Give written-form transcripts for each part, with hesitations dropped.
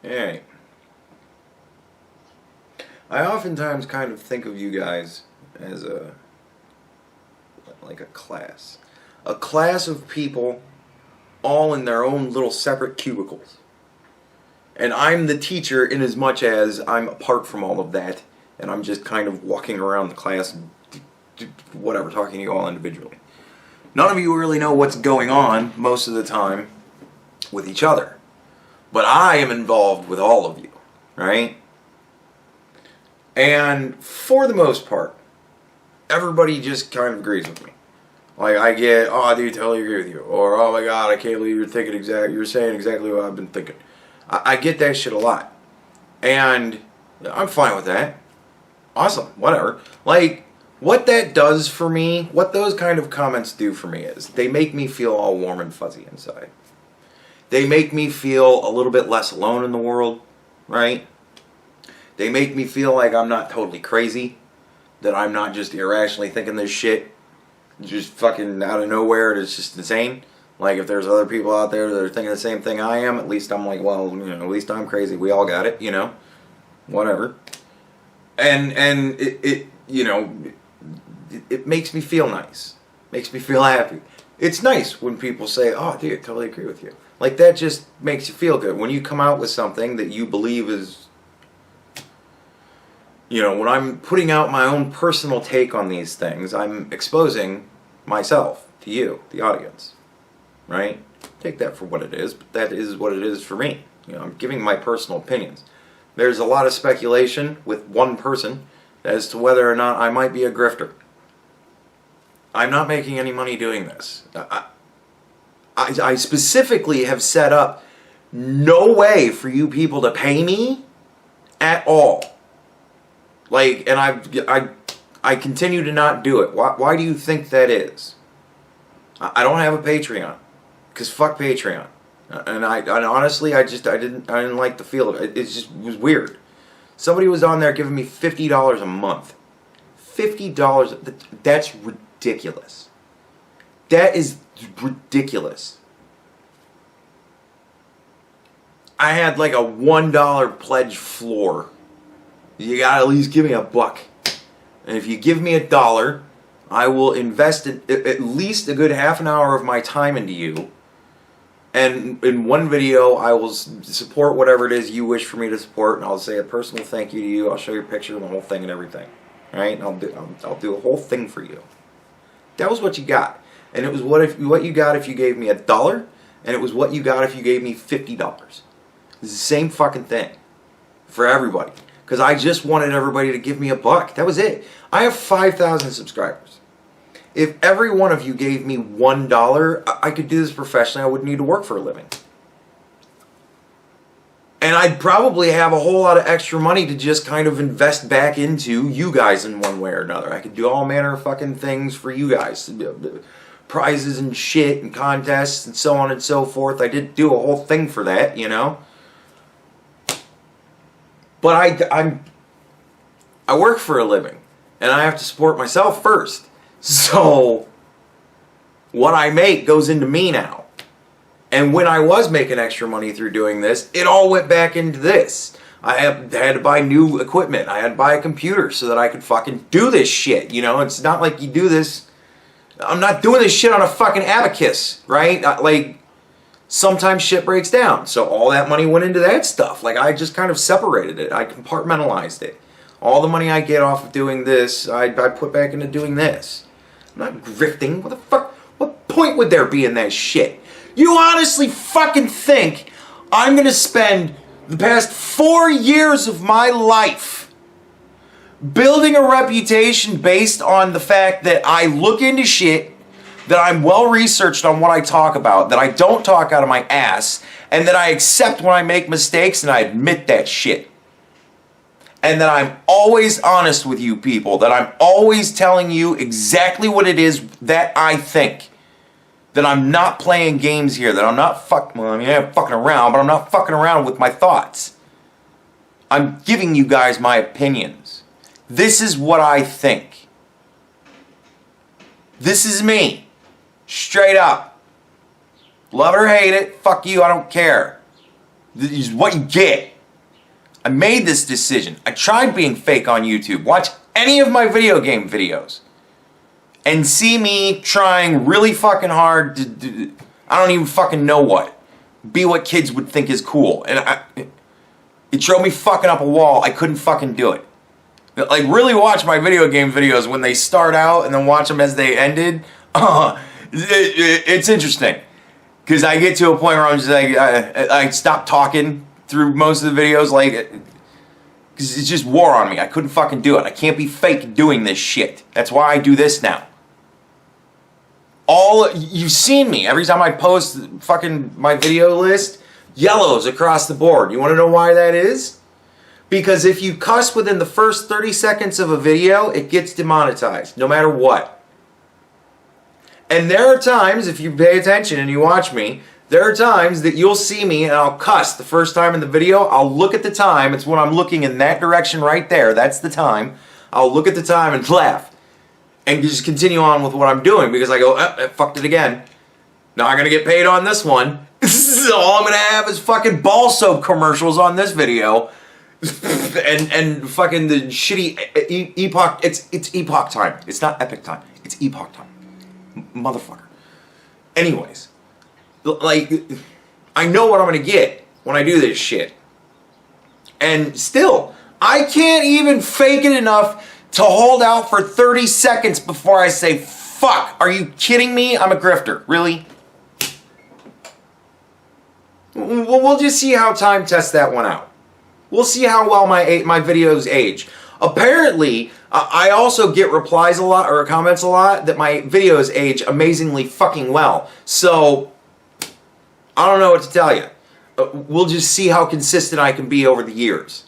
Alright. I oftentimes kind of think of you guys as like a class. A class of people all in their own little separate cubicles. And I'm the teacher in as much as I'm apart from all of that, and I'm just kind of walking around the class, whatever, talking to you all individually. None of you really know what's going on most of the time with each other. But I am involved with all of you, right? And for the most part, everybody just kind of agrees with me. Like, I get, oh, I do totally agree with you. Or, oh my God, I can't believe you're saying exactly what I've been thinking. I get that shit a lot. And I'm fine with that. Awesome, whatever. Like, what that does for me, what those kind of comments do for me is, they make me feel all warm and fuzzy inside. They make me feel a little bit less alone in the world, right? They make me feel like I'm not totally crazy, that I'm not just irrationally thinking this shit, just fucking out of nowhere, and it's just insane. Like, if there's other people out there that are thinking the same thing I am, at least I'm like, well, at least I'm crazy. We all got it, whatever. And it makes me feel nice. Makes me feel happy. It's nice when people say, oh, dude, I totally agree with you. Like, that just makes you feel good. When you come out with something that you believe is, when I'm putting out my own personal take on these things, I'm exposing myself to you, the audience. Right? Take that for what it is, but that is what it is for me. I'm giving my personal opinions. There's a lot of speculation with one person as to whether or not I might be a grifter. I'm not making any money doing this. I specifically have set up no way for you people to pay me at all. Like, and I continue to not do it. Why do you think that is? I don't have a Patreon. Because fuck Patreon. And honestly, I didn't like the feel of it. It just was weird. Somebody was on there giving me $50 a month. $50, that's ridiculous. That is ridiculous. I had like a $1 pledge floor. You gotta at least give me $1. And if you give me $1, I will invest at least a good half an hour of my time into you. And in one video, I will support whatever it is you wish for me to support, and I'll say a personal thank you to you. I'll show your picture and the whole thing and everything. All right? And I'll do a whole thing for you. That was what you got. And it was what you got if you gave me $1, and it was what you got if you gave me $50. It's the same fucking thing for everybody. Because I just wanted everybody to give me $1. That was it. I have 5,000 subscribers. If every one of you gave me $1, I could do this professionally. I wouldn't need to work for a living. And I'd probably have a whole lot of extra money to just kind of invest back into you guys in one way or another. I could do all manner of fucking things for you guys. Prizes and shit and contests and so on and so forth. I did do a whole thing for that, But I work for a living. And I have to support myself first. So, what I make goes into me now. And when I was making extra money through doing this, it all went back into this. I had to buy new equipment. I had to buy a computer so that I could fucking do this shit. It's not like you do this. I'm not doing this shit on a fucking abacus, right? Like, sometimes shit breaks down. So all that money went into that stuff. Like, I just kind of separated it. I compartmentalized it. All the money I get off of doing this, I put back into doing this. I'm not grifting. What the fuck? What point would there be in that shit? You honestly fucking think I'm gonna spend the past 4 years of my life building a reputation based on the fact that I look into shit, that I'm well researched on what I talk about, that I don't talk out of my ass, and that I accept when I make mistakes and I admit that shit? And that I'm always honest with you people. That I'm always telling you exactly what it is that I think. That I'm not playing games here. That I'm not fucking around, but I'm not fucking around with my thoughts. I'm giving you guys my opinions. This is what I think. This is me. Straight up. Love it or hate it, fuck you, I don't care. This is what you get. I made this decision. I tried being fake on YouTube. Watch any of my video game videos and see me trying really fucking hard to do, I don't even fucking know what. Be what kids would think is cool. And it drove me fucking up a wall. I couldn't fucking do it. Like, really watch my video game videos when they start out and then watch them as they ended. It's interesting. Because I get to a point where I'm just like, I stop talking through most of the videos, like, because it's just wore on me. I couldn't fucking do it. I can't be fake doing this shit. That's why I do this now. You've seen me. Every time I post fucking my video list, yellows across the board. You want to know why that is? Because if you cuss within the first 30 seconds of a video, it gets demonetized, no matter what. And there are times, if you pay attention and you watch me, there are times that you'll see me and I'll cuss the first time in the video. I'll look at the time. It's when I'm looking in that direction right there. That's the time. I'll look at the time and laugh. And just continue on with what I'm doing because I go, I fucked it again. Not going to get paid on this one. So all I'm going to have is fucking ball soap commercials on this video. and fucking the shitty epoch. It's epoch time. It's not epic time. It's epoch time. Motherfucker. Anyways, like, I know what I'm gonna get when I do this shit. And still, I can't even fake it enough to hold out for 30 seconds before I say, fuck, are you kidding me? I'm a grifter. Really? We'll just see how time tests that one out. We'll see how well my videos age. Apparently, I also get replies a lot, or comments a lot, that my videos age amazingly fucking well. So, I don't know what to tell you. We'll just see how consistent I can be over the years.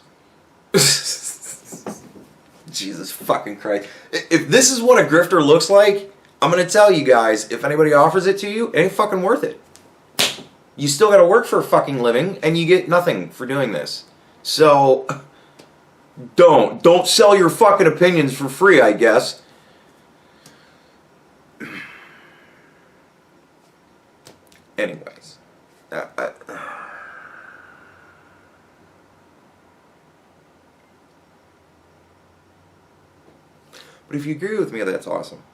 Jesus fucking Christ. If this is what a grifter looks like, I'm going to tell you guys, if anybody offers it to you, it ain't fucking worth it. You still got to work for a fucking living, and you get nothing for doing this. So, don't sell your fucking opinions for free, I guess. Anyways. But if you agree with me, that's awesome.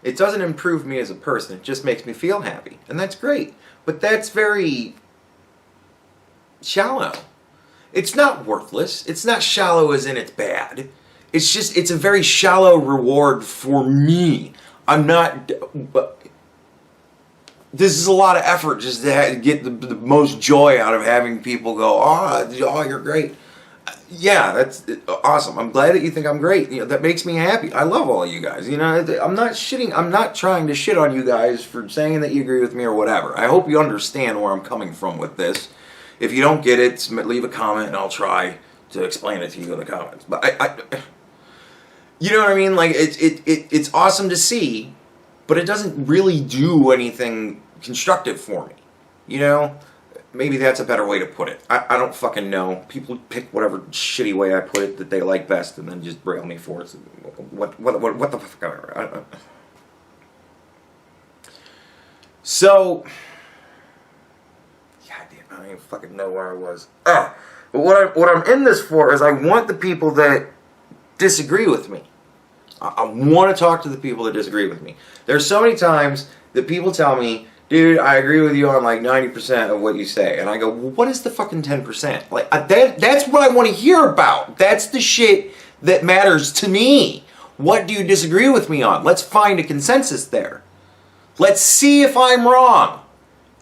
It doesn't improve me as a person, it just makes me feel happy. And that's great. But that's very shallow. It's not worthless. It's not shallow as in it's bad. It's just, it's a very shallow reward for me. I'm not, this is a lot of effort just to get the most joy out of having people go, oh, you're great. Yeah, that's awesome. I'm glad that you think I'm great. You know, that makes me happy. I love all of you guys. You know, I'm not trying to shit on you guys for saying that you agree with me or whatever. I hope you understand where I'm coming from with this. If you don't get it, leave a comment and I'll try to explain it to you in the comments. But you know what I mean? Like, it's awesome to see, but it doesn't really do anything constructive for me. You know? Maybe that's a better way to put it. I don't fucking know. People pick whatever shitty way I put it that they like best and then just rail me for it. So what the fuck? So, God damn, I don't even fucking know where I was. But what I'm in this for is I want the people that disagree with me. I want to talk to the people that disagree with me. There's so many times that people tell me, dude, I agree with you on like 90% of what you say. And I go, well, what is the fucking 10%? Like, that's what I want to hear about. That's the shit that matters to me. What do you disagree with me on? Let's find a consensus there. Let's see if I'm wrong,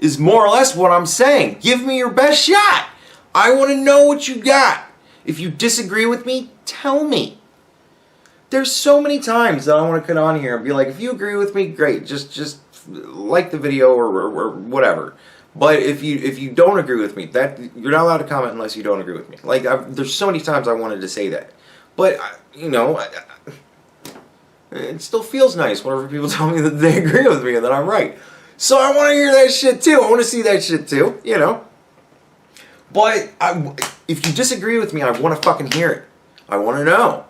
is more or less what I'm saying. Give me your best shot. I want to know what you got. If you disagree with me, tell me. There's so many times that I want to get on here and be like, if you agree with me, great. Just like the video or whatever. But if you don't agree with me, that you're not allowed to comment unless you don't agree with me. Like, there's so many times I wanted to say that, but you know, it still feels nice whenever people tell me that they agree with me and that I'm right. So I want to hear that shit too. I want to see that shit too. You know. But if you disagree with me, I want to fucking hear it. I want to know.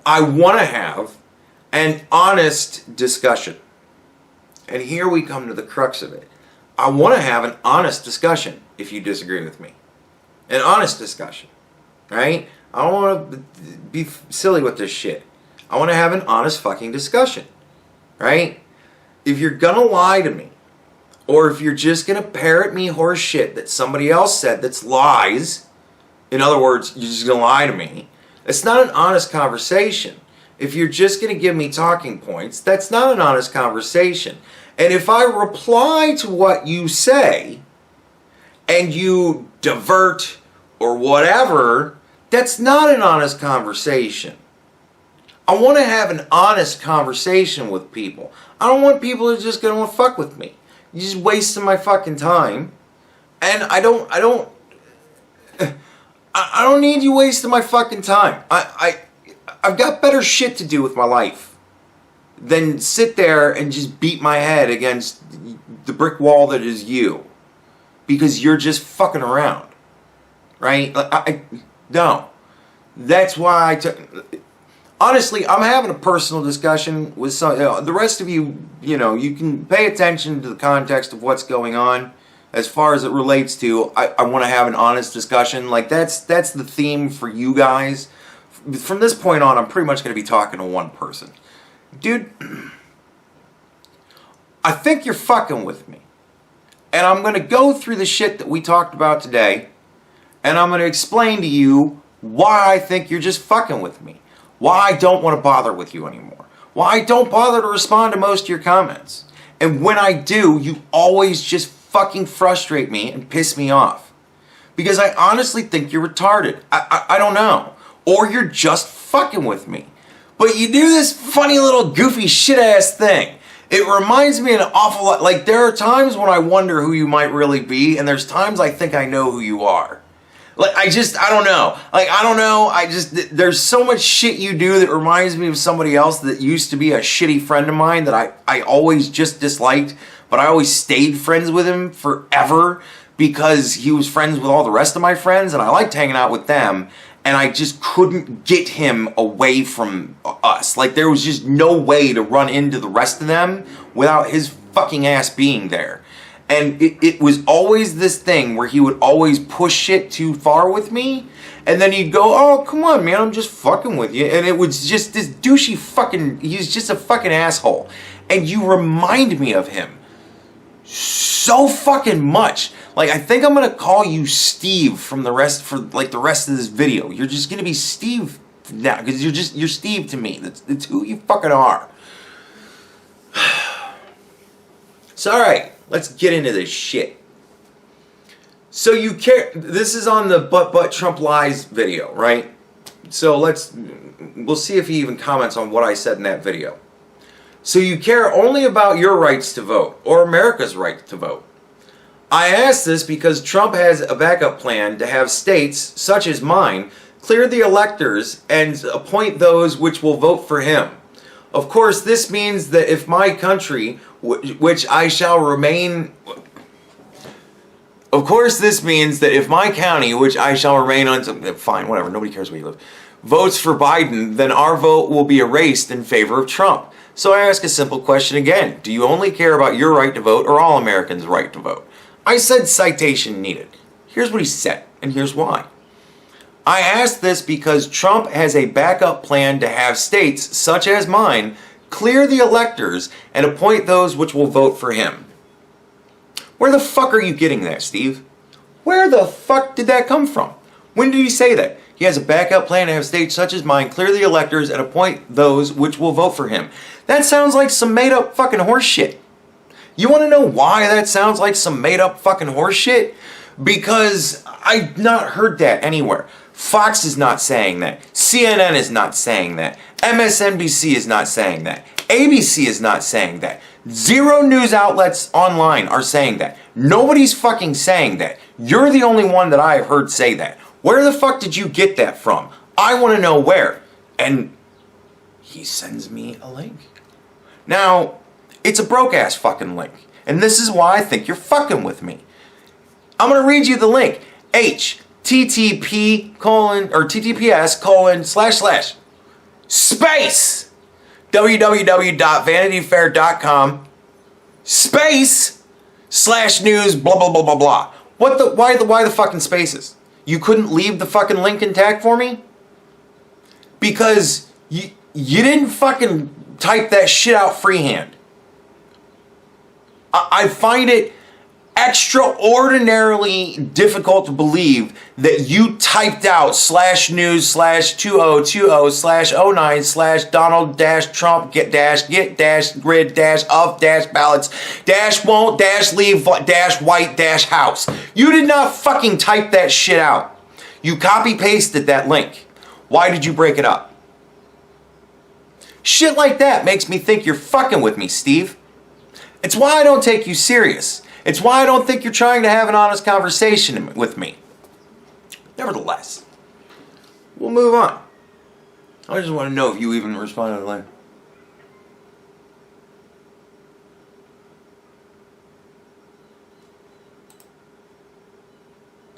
I want to have an honest discussion. And here we come to the crux of it. I want to have an honest discussion if you disagree with me. An honest discussion, right? I don't want to be silly with this shit. I want to have an honest fucking discussion, right? If you're gonna lie to me, or if you're just gonna parrot me horse shit that somebody else said that's lies, in other words, you're just gonna lie to me, it's not an honest conversation. If you're just gonna give me talking points, that's not an honest conversation. And if I reply to what you say, and you divert or whatever, that's not an honest conversation. I want to have an honest conversation with people. I don't want people who are just going to fuck with me. You're just wasting my fucking time. And I don't need you wasting my fucking time. I've got better shit to do with my life than sit there and just beat my head against the brick wall that is you. Because you're just fucking around. Right? No. That's why honestly, I'm having a personal discussion with some. The rest of you, you can pay attention to the context of what's going on as far as it relates to. I want to have an honest discussion. Like that's the theme for you guys. From this point on, I'm pretty much going to be talking to one person, dude. I think you're fucking with me, and I'm going to go through the shit that we talked about today, and I'm going to explain to you why I think you're just fucking with me. Why I don't want to bother with you anymore. Why I don't bother to respond to most of your comments. And when I do, you always just fucking frustrate me and piss me off. Because I honestly think you're retarded. I don't know. Or you're just fucking with me. But you do this funny little goofy shit ass thing. It reminds me an awful lot. Like there are times when I wonder who you might really be. And there's times I think I know who you are. Like, I don't know. Like, I don't know. There's so much shit you do that reminds me of somebody else that used to be a shitty friend of mine that I always just disliked, but I always stayed friends with him forever because he was friends with all the rest of my friends, and I liked hanging out with them, and I just couldn't get him away from us. Like, there was just no way to run into the rest of them without his fucking ass being there. And it was always this thing where he would always push shit too far with me. And then he'd go, oh, come on, man, I'm just fucking with you. And it was just this douchey fucking, he's just a fucking asshole. And you remind me of him so fucking much. Like, I think I'm going to call you Steve for the rest of this video. You're just going to be Steve now because you're Steve to me. That's who you fucking are. So, all right. Let's get into this shit. So you care. This is on the but Trump lies video, right? So we'll see if he even comments on what I said in that video. So you care only about your rights to vote or America's right to vote. I ask this because Trump has a backup plan to have states such as mine clear the electors and appoint those which will vote for him. Of course, this means that if my country, which I shall remain... Of course, this means that if my county, which I shall remain on... Fine, whatever, nobody cares where you live. Votes for Biden, then our vote will be erased in favor of Trump. So I ask a simple question again. Do you only care about your right to vote or all Americans' right to vote? I said citation needed. Here's what he said, and here's why. I ask this because Trump has a backup plan to have states, such as mine, clear the electors and appoint those which will vote for him. Where the fuck are you getting that, Steve? Where the fuck did that come from? When did he say that? He has a backup plan to have states such as mine clear the electors and appoint those which will vote for him. That sounds like some made up fucking horse shit. You want to know why that sounds like some made up fucking horse shit? Because I've not heard that anywhere. Fox is not saying that. CNN is not saying that. MSNBC is not saying that. ABC is not saying that. Zero news outlets online are saying that. Nobody's fucking saying that. You're the only one that I have heard say that. Where the fuck did you get that from? I want to know where. And he sends me a link. Now, it's a broke-ass fucking link. And this is why I think you're fucking with me. I'm going to read you the link. https:// space www.vanityfair.com space /news blah blah blah blah blah. Why the fucking spaces? You couldn't leave the fucking link intact for me? Because you didn't fucking type that shit out freehand. I find it extraordinarily difficult to believe that you typed out /news/2020/09/Donald-Trump-get-get-rid-of-Ballot-won't-leave-white-house. You did not fucking type that shit out. You copy-pasted that link. Why did you break it up? Shit like that makes me think you're fucking with me, Steve. It's why I don't take you serious. It's why I don't think you're trying to have an honest conversation with me. Nevertheless, we'll move on. I just want to know if you even responded to the link.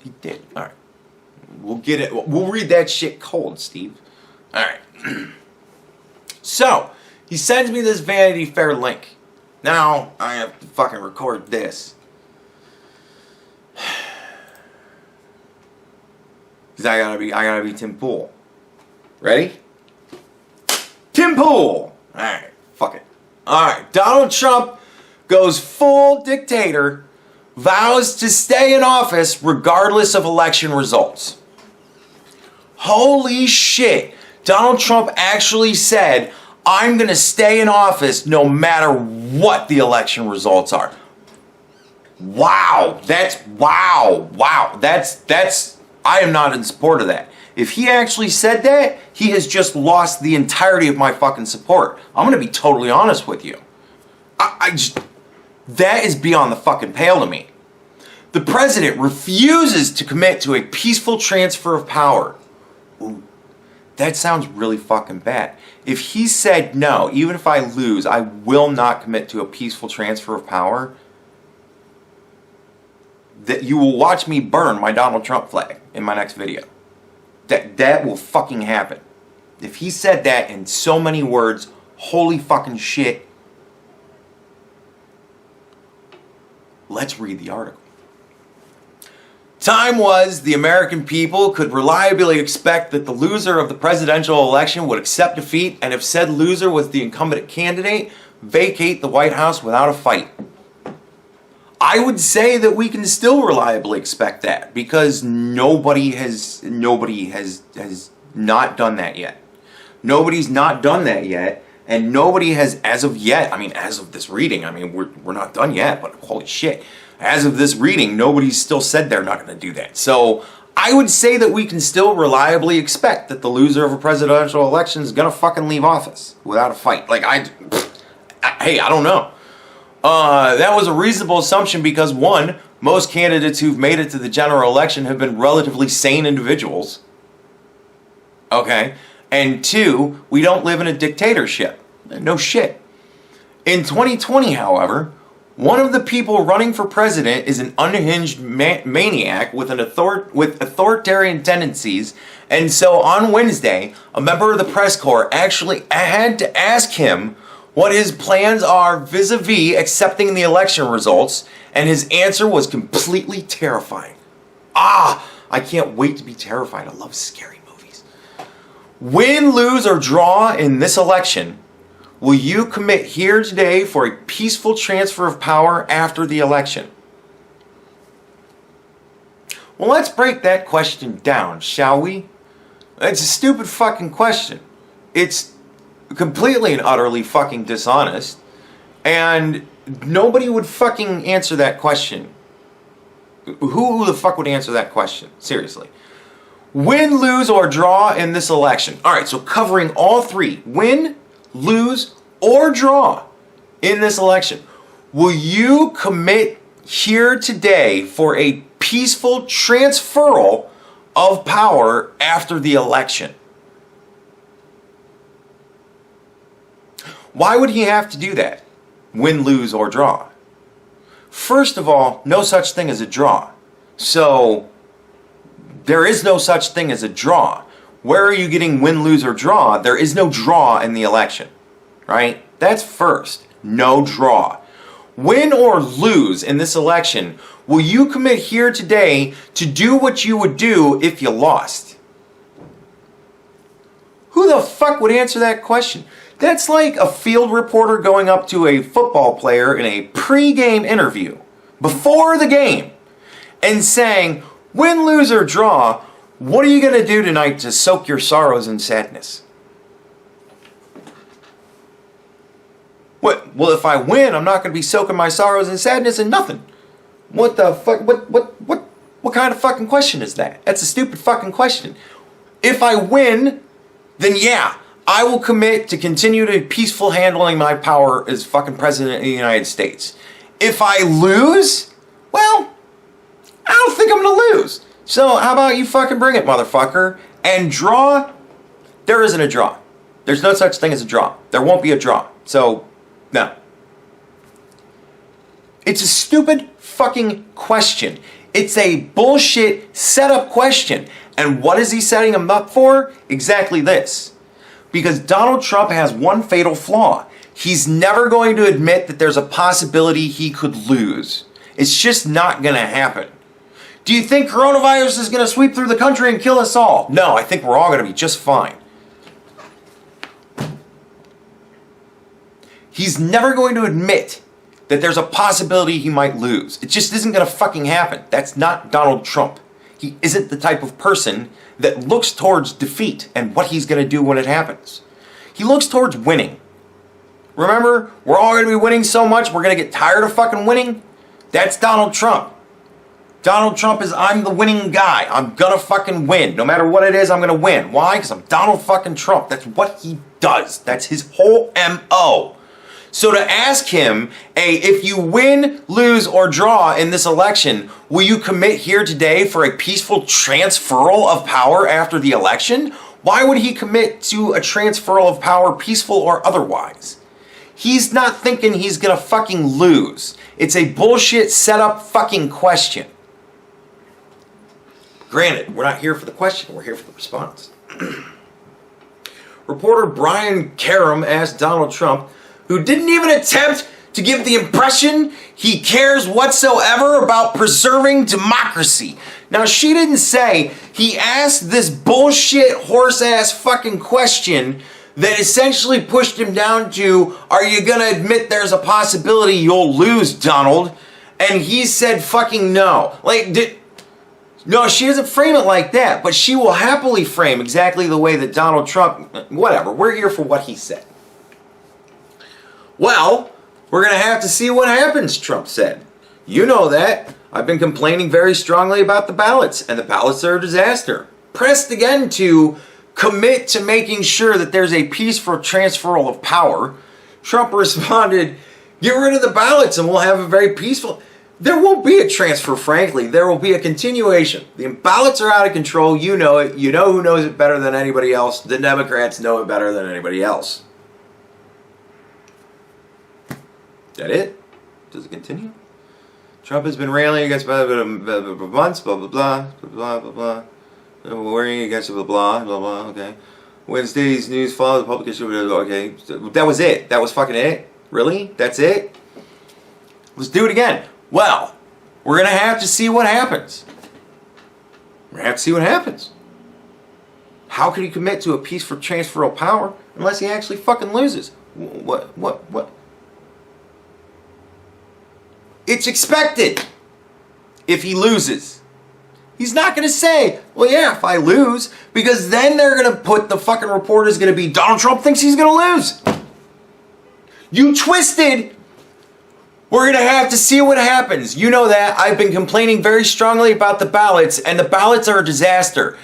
He did. All right. We'll get it. We'll read that shit cold, Steve. All right. So, he sends me this Vanity Fair link. Now, I have to fucking record this. Because I gotta be Tim Pool. Ready? Tim Pool! Alright, fuck it. Alright, Donald Trump goes full dictator, vows to stay in office regardless of election results. Holy shit. Donald Trump actually said, I'm going to stay in office no matter what the election results are. Wow. That's, I am not in support of that. If he actually said that, he has just lost the entirety of my fucking support. I'm going to be totally honest with you. That is beyond the fucking pale to me. The president refuses to commit to a peaceful transfer of power. Ooh. That sounds really fucking bad. If he said, no, even if I lose, I will not commit to a peaceful transfer of power, that you will watch me burn my Donald Trump flag in my next video. That will fucking happen. If he said that in so many words, holy fucking shit. Let's read the article. Time was the American people could reliably expect that the loser of the presidential election would accept defeat, and if said loser was the incumbent candidate, vacate the White House without a fight. I would say that we can still reliably expect that, because nobody has not done that yet. Nobody's not done that yet, and nobody has, as of yet, as of this reading, we're not done yet, but holy shit. As of this reading, nobody's still said they're not going to do that. So I would say that we can still reliably expect that the loser of a presidential election is going to fucking leave office without a fight. I don't know. That was a reasonable assumption because, one, most candidates who've made it to the general election have been relatively sane individuals. Okay? And two, we don't live in a dictatorship. No shit. In 2020, however, one of the people running for president is an unhinged maniac with authoritarian tendencies, and so on Wednesday, a member of the press corps actually had to ask him what his plans are vis-a-vis accepting the election results, and his answer was completely terrifying. I can't wait to be terrified. I love scary movies. Win, lose, or draw in this election, will you commit here today for a peaceful transfer of power after the election? Well, let's break that question down, shall we? It's a stupid fucking question. It's completely and utterly fucking dishonest. And nobody would fucking answer that question. Who the fuck would answer that question? Seriously. Win, lose, or draw in this election. Alright, so covering all three. Win, lose, or draw in this election. Will you commit here today for a peaceful transferal of power after the election? Why would he have to do that? Win, lose, or draw? First of all, no such thing as a draw. So, there is no such thing as a draw. Where are you getting win, lose, or draw? There is no draw in the election, right? That's first. No draw. win or lose in this election, will you commit here today to do what you would do if you lost? Who the fuck would answer that question? That's like a field reporter going up to a football player in a pre-game interview before the game and saying, win, lose, or draw, what are you going to do tonight to soak your sorrows and sadness? What? Well, if I win, I'm not going to be soaking my sorrows and sadness and nothing. What the fuck? What kind of fucking question is that? That's a stupid fucking question. If I win, then yeah, I will commit to continue to peaceful handling my power as fucking president of the United States. If I lose, well, I don't think I'm gonna lose. So how about you fucking bring it, motherfucker? And draw? There isn't a draw. There's no such thing as a draw. There won't be a draw. So, no. It's a stupid fucking question. It's a bullshit setup question. And what is he setting him up for? Exactly this. Because Donald Trump has one fatal flaw. He's never going to admit that there's a possibility he could lose. It's just not going to happen. Do you think coronavirus is going to sweep through the country and kill us all? No, I think we're all going to be just fine. He's never going to admit that there's a possibility he might lose. It just isn't going to fucking happen. That's not Donald Trump. He isn't the type of person that looks towards defeat and what he's going to do when it happens. He looks towards winning. Remember, we're all going to be winning so much, we're going to get tired of fucking winning? That's Donald Trump. Donald Trump is, I'm the winning guy. I'm going to fucking win. No matter what it is, I'm going to win. Why? Because I'm Donald fucking Trump. That's what he does. That's his whole MO. So to ask him, hey, if you win, lose, or draw in this election, will you commit here today for a peaceful transferal of power after the election? Why would he commit to a transferal of power, peaceful or otherwise? He's not thinking he's gonna fucking lose. It's a bullshit setup fucking question. Granted, we're not here for the question, we're here for the response. Reporter Brian Karam asked Donald Trump, who didn't even attempt to give the impression he cares whatsoever about preserving democracy. Now, she didn't say, he asked this bullshit horse-ass fucking question that essentially pushed him down to, are you gonna admit there's a possibility you'll lose, Donald? And he said fucking no. No, she doesn't frame it like that, but she will happily frame exactly the way that Donald Trump, whatever, we're here for what he said. Well, we're going to have to see what happens, Trump said. You know that. I've been complaining very strongly about the ballots, and the ballots are a disaster. Pressed again to commit to making sure that there's a peaceful transferal of power, Trump responded, get rid of the ballots and we'll have a very peaceful... There won't be a transfer, frankly. There will be a continuation. The ballots are out of control. You know it. You know who knows it better than anybody else. The Democrats know it better than anybody else. Is that it? Does it continue? Trump has been railing against months, blah, blah, blah, blah, blah, blah, blah. Worrying against blah, blah, blah, blah, okay. Wednesday's news followed the publication, okay. That was it. That was fucking it? Really? That's it? Let's do it again. Well, we're going to have to see what happens. We're going to have to see what happens. How could he commit to a peaceful transfer of power unless he actually fucking loses? What? It's expected if he loses. He's not going to say, well, yeah, if I lose, because then they're going to put the fucking report is going to be Donald Trump thinks he's going to lose. You twisted. We're going to have to see what happens. You know that. I've been complaining very strongly about the ballots, and the ballots are a disaster.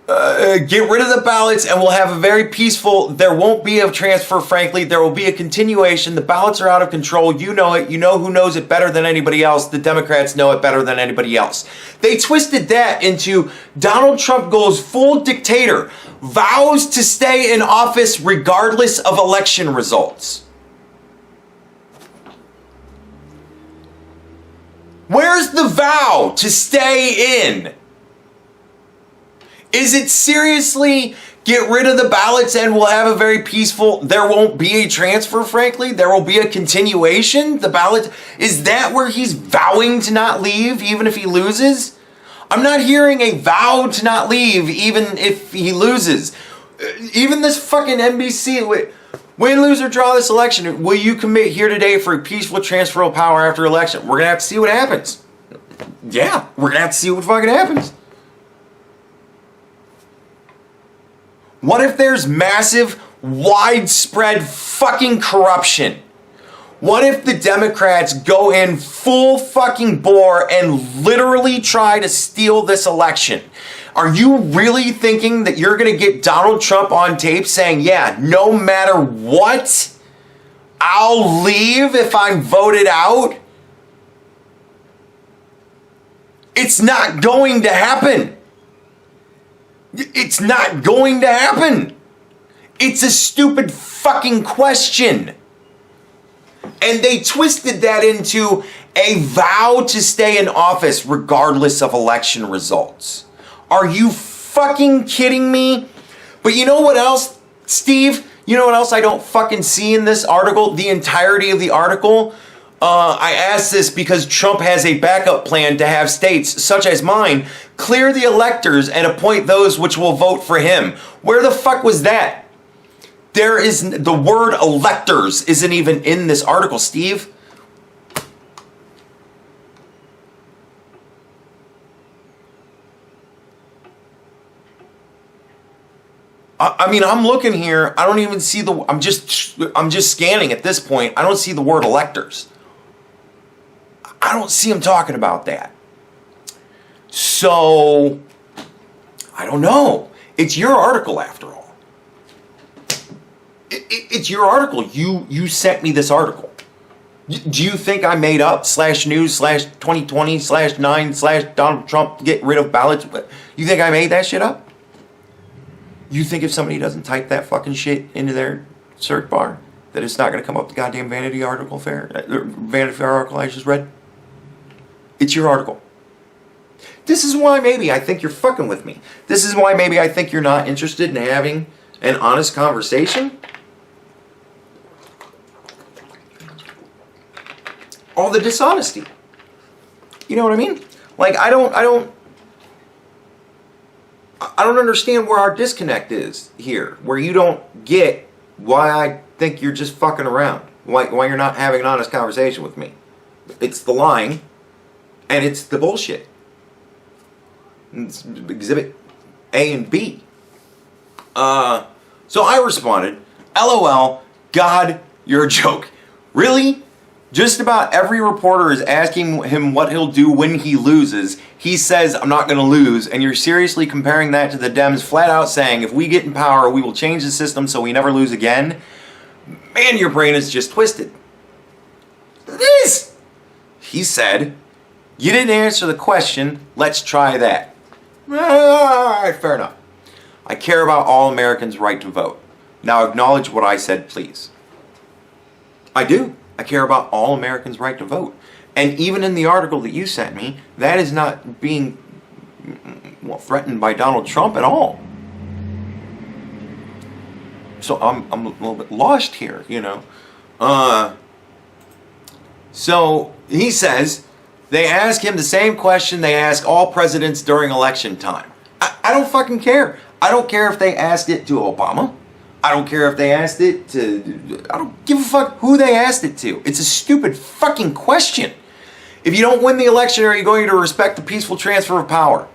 Get rid of the ballots and we'll have a very peaceful, there won't be a transfer, frankly. There will be a continuation. The ballots are out of control. You know it. You know who knows it better than anybody else. The Democrats know it better than anybody else. They twisted that into Donald Trump goes full dictator, vows to stay in office regardless of election results. Where's the vow to stay in? Is it seriously Get rid of the ballots and we'll have a very peaceful, there won't be a transfer, frankly. There will be a continuation. The ballot, is that where he's vowing to not leave even if he loses? I'm not hearing a vow to not leave even if he loses. Even this fucking NBC, win, lose, or draw this election, will you commit here today for a peaceful transfer of power after election? We're going to have to see what happens. Yeah, we're going to have to see what fucking happens. What if there's massive, widespread fucking corruption? What if the Democrats go in full fucking bore and literally try to steal this election? Are you really thinking that you're going to get Donald Trump on tape saying, yeah, no matter what, I'll leave if I'm voted out? It's not going to happen. It's not going to happen. It's a stupid fucking question. And they twisted that into a vow to stay in office regardless of election results. Are you fucking kidding me? But you know what else, Steve? You know what else I don't fucking see in this article? The entirety of the article? I asked this because Trump has a backup plan to have states, such as mine, clear the electors and appoint those which will vote for him. Where the fuck was that? The word electors isn't even in this article, Steve. I mean, I'm looking here. I don't even see I'm just scanning at this point. I don't see the word electors. I don't see him talking about that. So, I don't know. It's your article after all. It's your article. You sent me this article. Do you think I made up /news/2020/9/Donald Trump get rid of ballots? You think I made that shit up? You think if somebody doesn't type that fucking shit into their search bar, that it's not going to come up the goddamn Vanity Fair article I just read? It's your article. This is why maybe I think you're fucking with me. This is why maybe I think you're not interested in having an honest conversation. All the dishonesty. You know what I mean? Like, I don't understand where our disconnect is here. Where you don't get why I think you're just fucking around. Why you're not having an honest conversation with me. It's the lying. And it's the bullshit. It's exhibit A and B. So I responded, LOL, God, you're a joke. Really? Just about every reporter is asking him what he'll do when he loses. He says, I'm not going to lose. And you're seriously comparing that to the Dems flat out saying, if we get in power, we will change the system so we never lose again. Man, your brain is just twisted. It is. He said, you didn't answer the question. Let's try that. All right, fair enough. I care about all Americans' right to vote. Now acknowledge what I said, please. I do. I care about all Americans' right to vote. And even in the article that you sent me, that is not being threatened by Donald Trump at all. So I'm a little bit lost here, you know. So he says, they ask him the same question they ask all presidents during election time. I don't fucking care. I don't care if they asked it to Obama. I don't care if they asked it to... I don't give a fuck who they asked it to. It's a stupid fucking question. If you don't win the election, are you going to respect the peaceful transfer of power?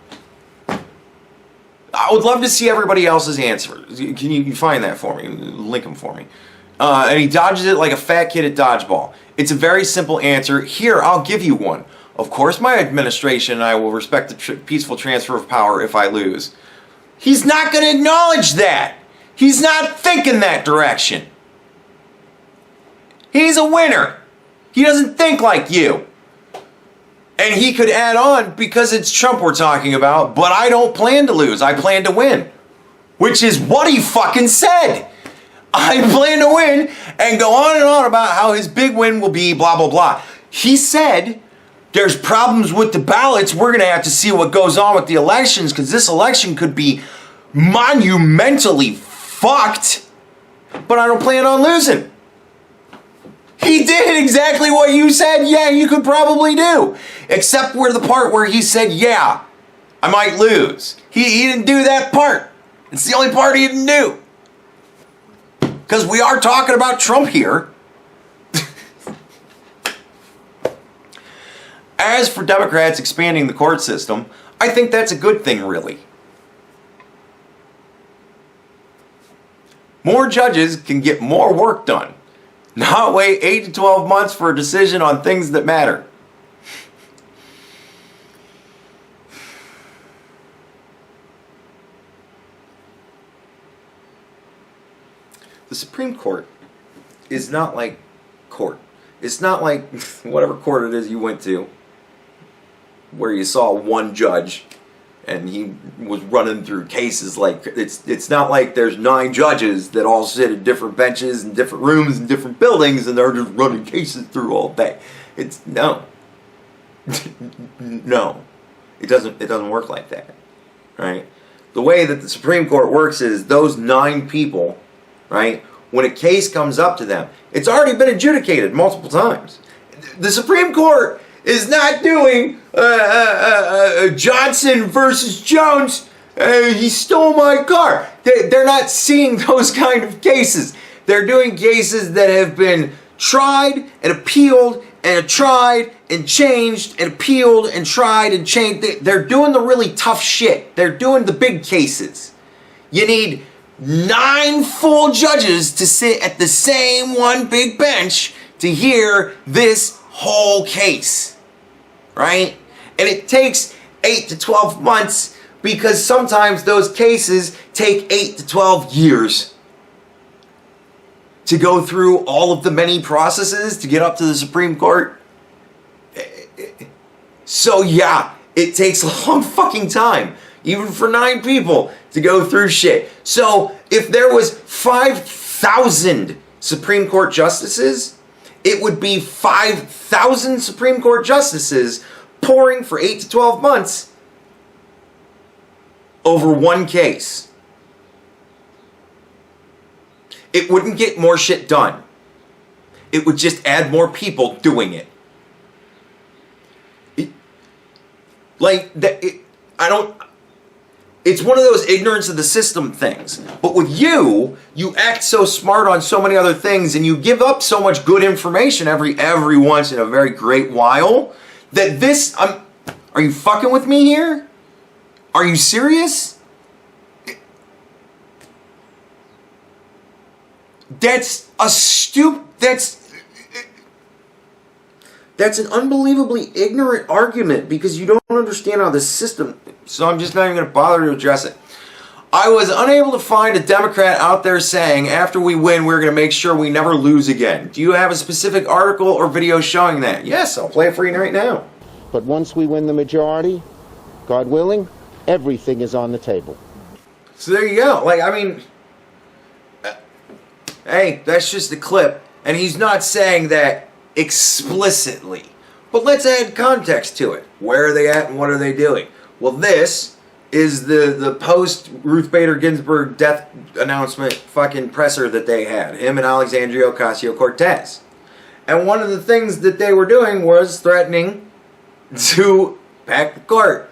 I would love to see everybody else's answer. Can you find that for me? Link them for me. And he dodges it like a fat kid at dodgeball. It's a very simple answer. Here, I'll give you one. Of course, my administration and I will respect the peaceful transfer of power if I lose. He's not going to acknowledge that. He's not thinking that direction. He's a winner. He doesn't think like you. And he could add on, because it's Trump we're talking about, but I don't plan to lose. I plan to win. Which is what he fucking said. I plan to win, and go on and on about how his big win will be blah, blah, blah. He said there's problems with the ballots. We're going to have to see what goes on with the elections, because this election could be monumentally fucked, but I don't plan on losing. He did exactly what you said, yeah, you could probably do. Except where the part where he said, yeah, I might lose. He didn't do that part. It's the only part he didn't do. Because we are talking about Trump here. As for Democrats expanding the court system, I think that's a good thing, really. More judges can get more work done. Not wait 8 to 12 months for a decision on things that matter. The Supreme Court is not like court. It's not like whatever court it is you went to, where you saw one judge and he was running through cases. Like it's not like there's 9 judges that all sit at different benches and different rooms and different buildings and they're just running cases through all day. It's no. No. It doesn't work like that. Right? The way that the Supreme Court works is those 9 people, right? When a case comes up to them, it's already been adjudicated multiple times. The Supreme Court is not doing Johnson versus Jones. He stole my car. They're not seeing those kind of cases. They're doing cases that have been tried and appealed and tried and changed and appealed and tried and changed. They're doing the really tough shit. They're doing the big cases. You need 9 full judges to sit at the same one big bench to hear this whole case, right? And it takes 8 to 12 months because sometimes those cases take 8 to 12 years to go through all of the many processes to get up to the Supreme Court. So yeah, it takes a long fucking time, even for 9 people to go through shit. So if there was 5,000 Supreme Court justices, it would be 5,000 Supreme Court justices pouring for 8 to 12 months over one case. It wouldn't get more shit done. It would just add more people doing it. It's one of those ignorance of the system things. But with you act so smart on so many other things and you give up so much good information every once in a very great while that this, are you fucking with me here? Are you serious? That's an unbelievably ignorant argument because you don't understand how the system, so I'm just not even going to bother to address it. I was unable to find a Democrat out there saying after we win we're going to make sure we never lose again. Do you have a specific article or video showing that? Yes, I'll play it for you right now. But once we win the majority, God willing, everything is on the table. So there you go. Hey, that's just a clip. And he's not saying that explicitly. But let's add context to it. Where are they at and what are they doing? Well, this is the post Ruth Bader Ginsburg death announcement fucking presser that they had. Him and Alexandria Ocasio-Cortez. And one of the things that they were doing was threatening to pack the court.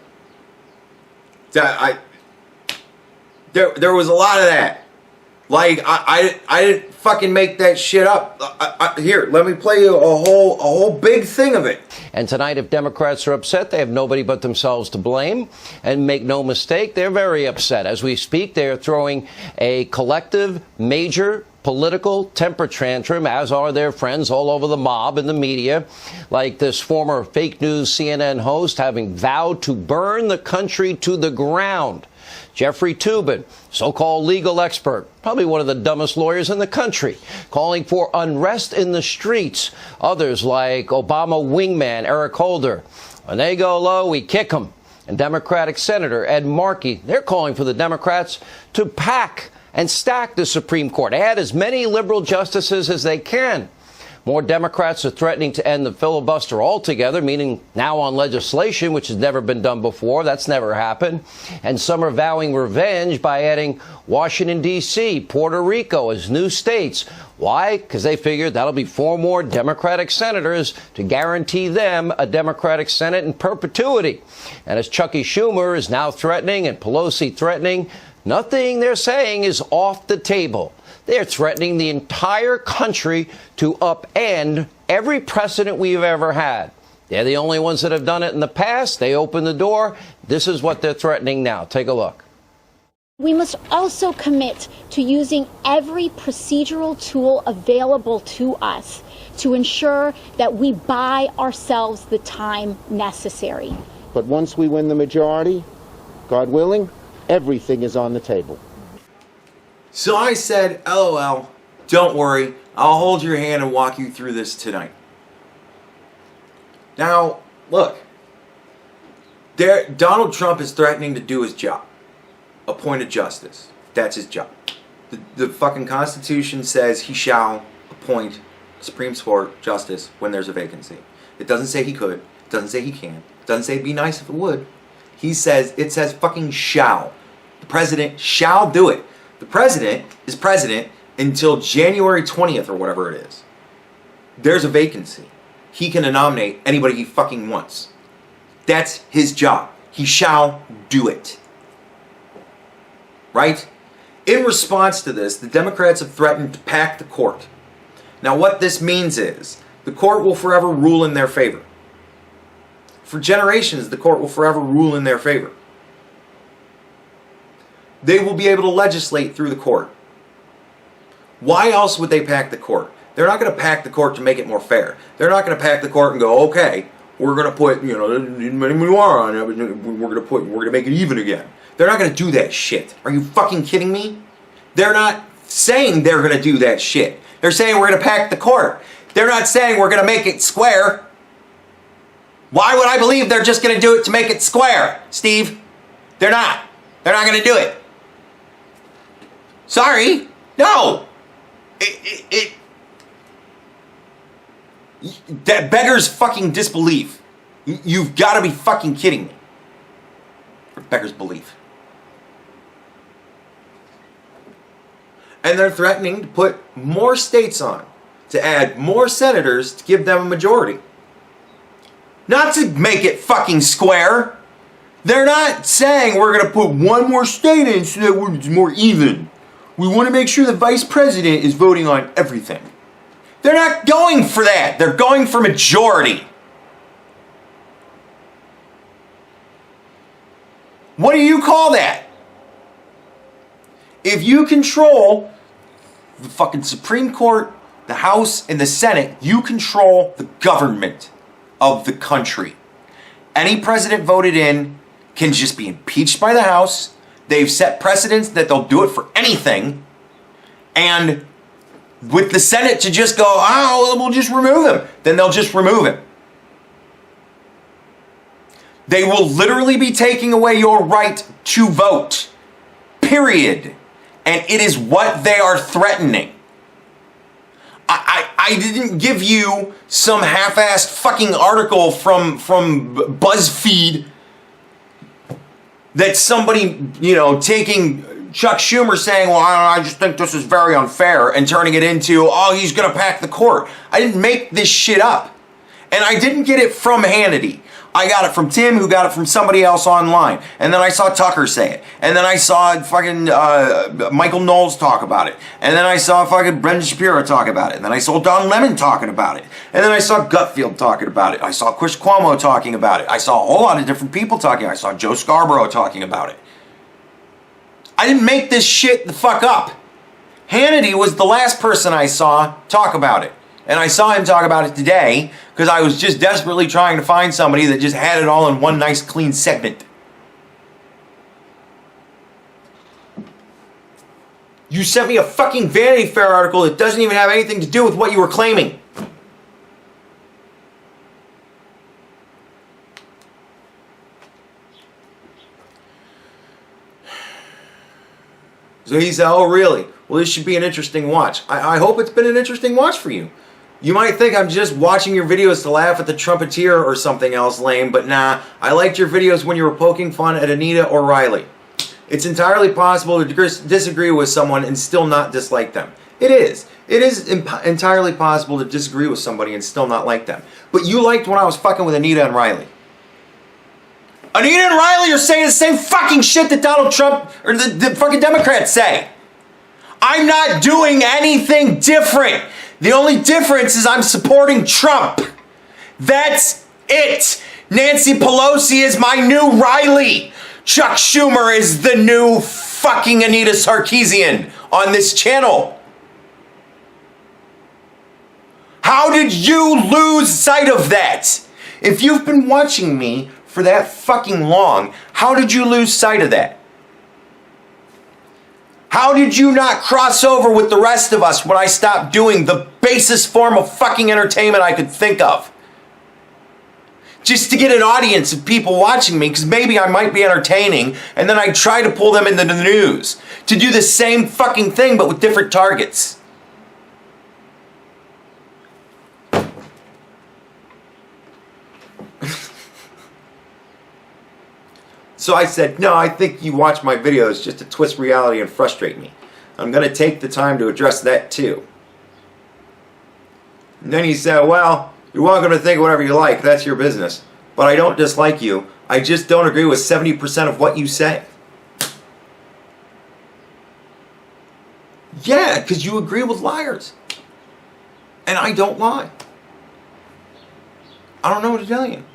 There was a lot of that. I didn't fucking make that shit up. Here, let me play you a whole big thing of it. And tonight, if Democrats are upset, they have nobody but themselves to blame. And make no mistake, they're very upset. As we speak, they are throwing a collective, major political temper tantrum, as are their friends all over the mob and the media, like this former fake news CNN host having vowed to burn the country to the ground. Jeffrey Toobin, so-called legal expert, probably one of the dumbest lawyers in the country, calling for unrest in the streets. Others like Obama wingman Eric Holder. When they go low, we kick them. And Democratic Senator Ed Markey, they're calling for the Democrats to pack and stack the Supreme Court. Add as many liberal justices as they can. More Democrats are threatening to end the filibuster altogether, meaning now on legislation, which has never been done before. That's never happened. And some are vowing revenge by adding Washington, D.C., Puerto Rico as new states. Why? Because they figured that'll be 4 more Democratic senators to guarantee them a Democratic Senate in perpetuity. And as Chucky Schumer is now threatening and Pelosi threatening, nothing they're saying is off the table. They're threatening the entire country to upend every precedent we've ever had. They're the only ones that have done it in the past. They opened the door. This is what they're threatening now. Take a look. We must also commit to using every procedural tool available to us to ensure that we buy ourselves the time necessary. But once we win the majority, God willing, everything is on the table. So I said, LOL, don't worry, I'll hold your hand and walk you through this tonight. Now, look, Donald Trump is threatening to do his job. Appoint a justice. That's his job. The fucking Constitution says he shall appoint a Supreme Court justice when there's a vacancy. It doesn't say he could. It doesn't say he can. It doesn't say it'd be nice if it would. It says fucking shall. The president shall do it. The president is president until January 20th or whatever it is. There's a vacancy. He can nominate anybody he fucking wants. That's his job. He shall do it. Right? In response to this, the Democrats have threatened to pack the court. Now what this means is the court will forever rule in their favor. For generations, the court will forever rule in their favor. They will be able to legislate through the court. Why else would they pack the court? They're not going to pack the court to make it more fair. They're not going to pack the court and go, okay, we're going to put, many more on it. We're going to make it even again. They're not going to do that shit. Are you fucking kidding me? They're not saying they're going to do that shit. They're saying we're going to pack the court. They're not saying we're going to make it square. Why would I believe they're just going to do it to make it square, Steve? They're not. They're not going to do it. Sorry. No. That beggars fucking disbelief. You've got to be fucking kidding me. It beggars belief. And they're threatening to put more states on, to add more senators to give them a majority. Not to make it fucking square. They're not saying we're going to put one more state in so that it's more even. We want to make sure the vice president is voting on everything. They're not going for that. They're going for majority. What do you call that? If you control the fucking Supreme Court, the House, and the Senate, you control the government of the country. Any president voted in can just be impeached by the House. They've set precedents that they'll do it for anything. And with the Senate to just go, oh, we'll just remove him, then they'll just remove him. They will literally be taking away your right to vote. Period. And it is what they are threatening. I didn't give you some half-assed fucking article from BuzzFeed that somebody, taking Chuck Schumer saying, well, I just think this is very unfair, and turning it into, oh, he's going to pack the court. I didn't make this shit up. And I didn't get it from Hannity. I got it from Tim, who got it from somebody else online. And then I saw Tucker say it. And then I saw fucking Michael Knowles talk about it. And then I saw fucking Brendan Shapiro talk about it. And then I saw Don Lemon talking about it. And then I saw Gutfield talking about it. I saw Chris Cuomo talking about it. I saw a whole lot of different people talking. I saw Joe Scarborough talking about it. I didn't make this shit the fuck up. Hannity was the last person I saw talk about it. And I saw him talk about it today because I was just desperately trying to find somebody that just had it all in one nice clean segment. You sent me a fucking Vanity Fair article that doesn't even have anything to do with what you were claiming. So he said, oh really? Well, this should be an interesting watch. I hope it's been an interesting watch for you. You might think I'm just watching your videos to laugh at the Trumpeteer or something else lame, but nah, I liked your videos when you were poking fun at Anita or Riley. It's entirely possible to disagree with someone and still not dislike them. It is. It is entirely possible to disagree with somebody and still not like them. But you liked when I was fucking with Anita and Riley. Anita and Riley are saying the same fucking shit that Donald Trump or the fucking Democrats say. I'm not doing anything different. The only difference is I'm supporting Trump. That's it. Nancy Pelosi is my new Riley. Chuck Schumer is the new fucking Anita Sarkeesian on this channel. How did you lose sight of that? If you've been watching me for that fucking long, how did you lose sight of that? How did you not cross over with the rest of us when I stopped doing the basest form of fucking entertainment I could think of? Just to get an audience of people watching me, because maybe I might be entertaining, and then I try to pull them into the news to do the same fucking thing but with different targets. So I said, no, I think you watch my videos just to twist reality and frustrate me. I'm going to take the time to address that too. And then he said, well, you're welcome to think whatever you like. That's your business. But I don't dislike you. I just don't agree with 70% of what you say. Yeah, because you agree with liars. And I don't lie. I don't know what to tell you.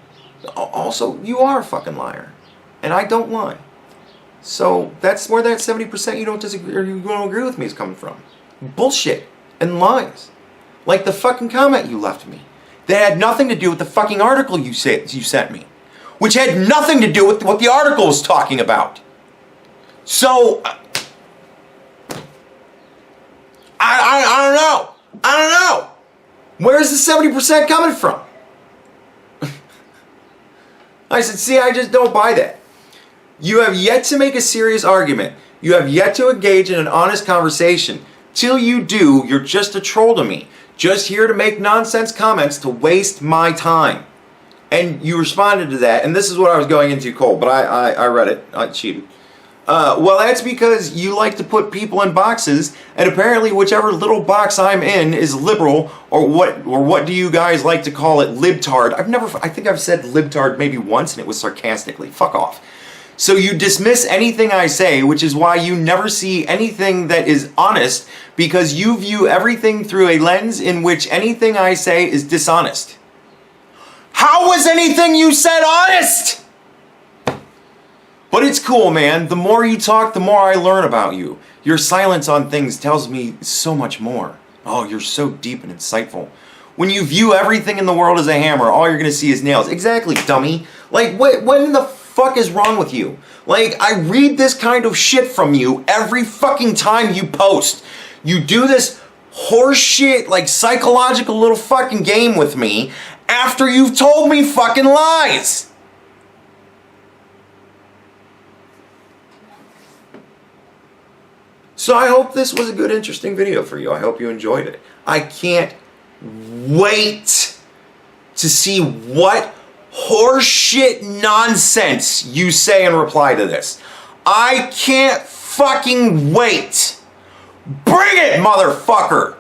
Also, you are a fucking liar. And I don't lie. So that's where that 70% you don't disagree or you don't agree with me is coming from. Bullshit and lies. Like the fucking comment you left me. That had nothing to do with the fucking article you sent me. Which had nothing to do with what the article was talking about. So I don't know. I don't know. Where's the 70% coming from? I said, see, I just don't buy that. You have yet to make a serious argument. You have yet to engage in an honest conversation. Till you do, you're just a troll to me. Just here to make nonsense comments to waste my time. And you responded to that, and this is what I was going into cold, but I read it. I cheated. Well, that's because you like to put people in boxes, and apparently whichever little box I'm in is liberal, or what do you guys like to call it, libtard. I think I've said libtard maybe once, and it was sarcastically. Fuck off. So you dismiss anything I say, which is why you never see anything that is honest, because you view everything through a lens in which anything I say is dishonest. How was anything you said honest? But it's cool, man. The more you talk, the more I learn about you. Your silence on things tells me so much more. Oh, you're so deep and insightful. When you view everything in the world as a hammer, all you're going to see is nails. Exactly, dummy. Like, when the fuck is wrong with you? Like, I read this kind of shit from you every fucking time you post. You do this horseshit, like, psychological little fucking game with me after you've told me fucking lies. So I hope this was a good, interesting video for you. I hope you enjoyed it. I can't wait to see what horseshit nonsense you say in reply to this. I can't fucking wait. Bring it, motherfucker!